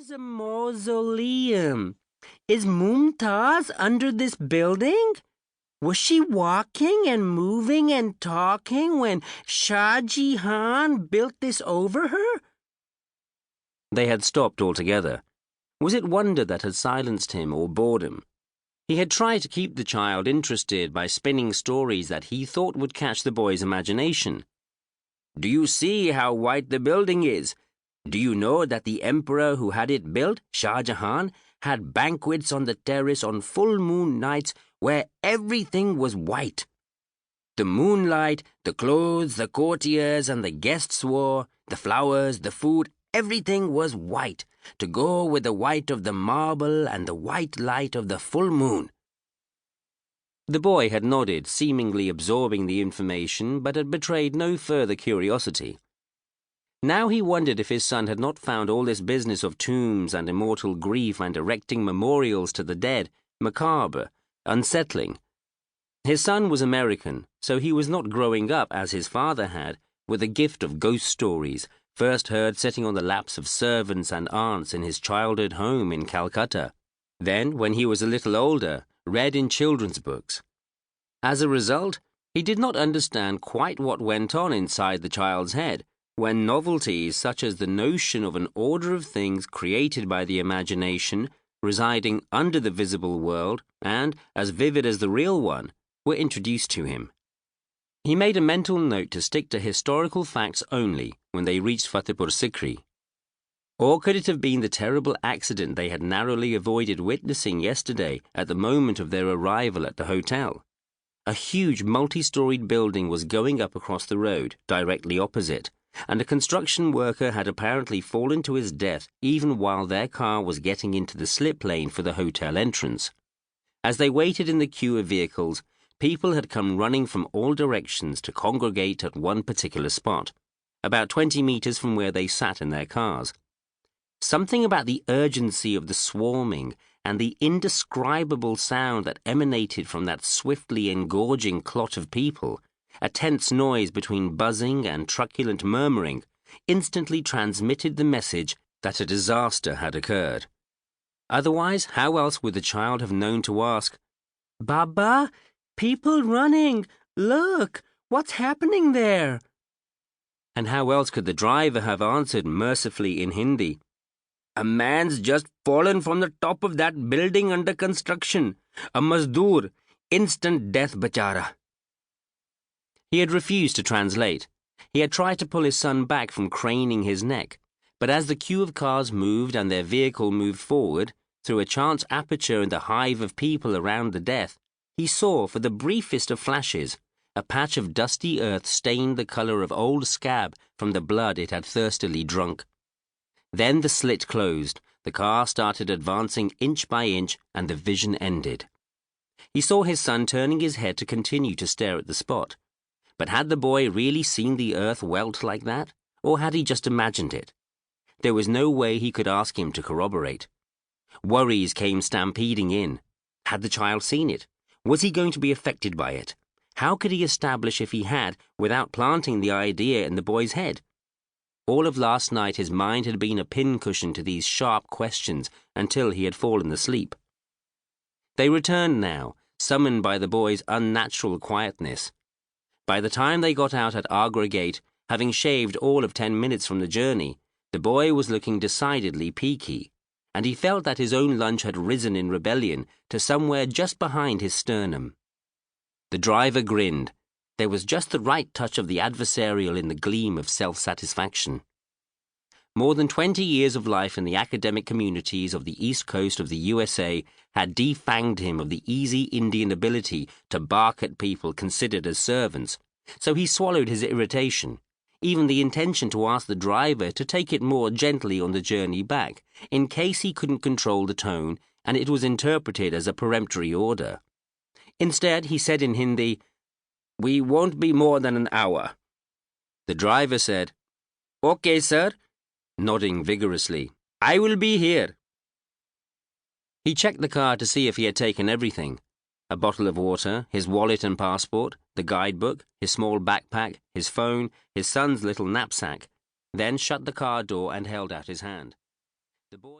There's a mausoleum. Is Mumtaz under this building? Was she walking and moving and talking when Shah Jahan built this over her? They had stopped altogether. Was it wonder that had silenced him, or boredom? He had tried to keep the child interested by spinning stories that he thought would catch the boy's imagination. Do you see how white the building is? Do you know that the emperor who had it built, Shah Jahan, had banquets on the terrace on full moon nights where everything was white? The moonlight, the clothes, the courtiers and the guests wore, the flowers, the food, everything was white, to go with the white of the marble and the white light of the full moon. The boy had nodded, seemingly absorbing the information, but had betrayed no further curiosity. Now he wondered if his son had not found all this business of tombs and immortal grief and erecting memorials to the dead macabre, unsettling. His son was American, so he was not growing up as his father had, with the gift of ghost stories, first heard sitting on the laps of servants and aunts in his childhood home in Calcutta. Then, when he was a little older, read in children's books. As a result, he did not understand quite what went on inside the child's head, when novelties such as the notion of an order of things created by the imagination, residing under the visible world, and as vivid as the real one, were introduced to him. He made a mental note to stick to historical facts only when they reached Fatehpur Sikri. Or could it have been the terrible accident they had narrowly avoided witnessing yesterday at the moment of their arrival at the hotel? A huge multi-storied building was going up across the road, directly opposite, and a construction worker had apparently fallen to his death even while their car was getting into the slip lane for the hotel entrance. As they waited in the queue of vehicles, people had come running from all directions to congregate at one particular spot, about 20 meters from where they sat in their cars. Something about the urgency of the swarming and the indescribable sound that emanated from that swiftly engorging clot of people, a tense noise between buzzing and truculent murmuring, instantly transmitted the message that a disaster had occurred. Otherwise, how else would the child have known to ask, "Baba, people running! Look, what's happening there?" And how else could the driver have answered mercifully in Hindi, "A man's just fallen from the top of that building under construction. A mazdoor, instant death bachara." He had refused to translate. He had tried to pull his son back from craning his neck, but as the queue of cars moved and their vehicle moved forward, through a chance aperture in the hive of people around the death, he saw, for the briefest of flashes, a patch of dusty earth stained the color of old scab from the blood it had thirstily drunk. Then the slit closed, the car started advancing inch by inch, and the vision ended. He saw his son turning his head to continue to stare at the spot. But had the boy really seen the earth welt like that, or had he just imagined it? There was no way he could ask him to corroborate. Worries came stampeding in. Had the child seen it? Was he going to be affected by it? How could he establish if he had, without planting the idea in the boy's head? All of last night his mind had been a pincushion to these sharp questions until he had fallen asleep. They returned now, summoned by the boy's unnatural quietness. By the time they got out at Agra Gate, having shaved all of 10 minutes from the journey, the boy was looking decidedly peaky, and he felt that his own lunch had risen in rebellion to somewhere just behind his sternum. The driver grinned. There was just the right touch of the adversarial in the gleam of self-satisfaction. More than 20 years of life in the academic communities of the East Coast of the USA had defanged him of the easy Indian ability to bark at people considered as servants, so he swallowed his irritation, even the intention to ask the driver to take it more gently on the journey back, in case he couldn't control the tone and it was interpreted as a peremptory order. Instead, he said in Hindi, "We won't be more than an hour." The driver said, "Okay, sir," nodding vigorously. "I will be here." He checked the car to see if he had taken everything: a bottle of water, his wallet and passport, the guidebook, his small backpack, his phone, his son's little knapsack, then shut the car door and held out his hand. The boy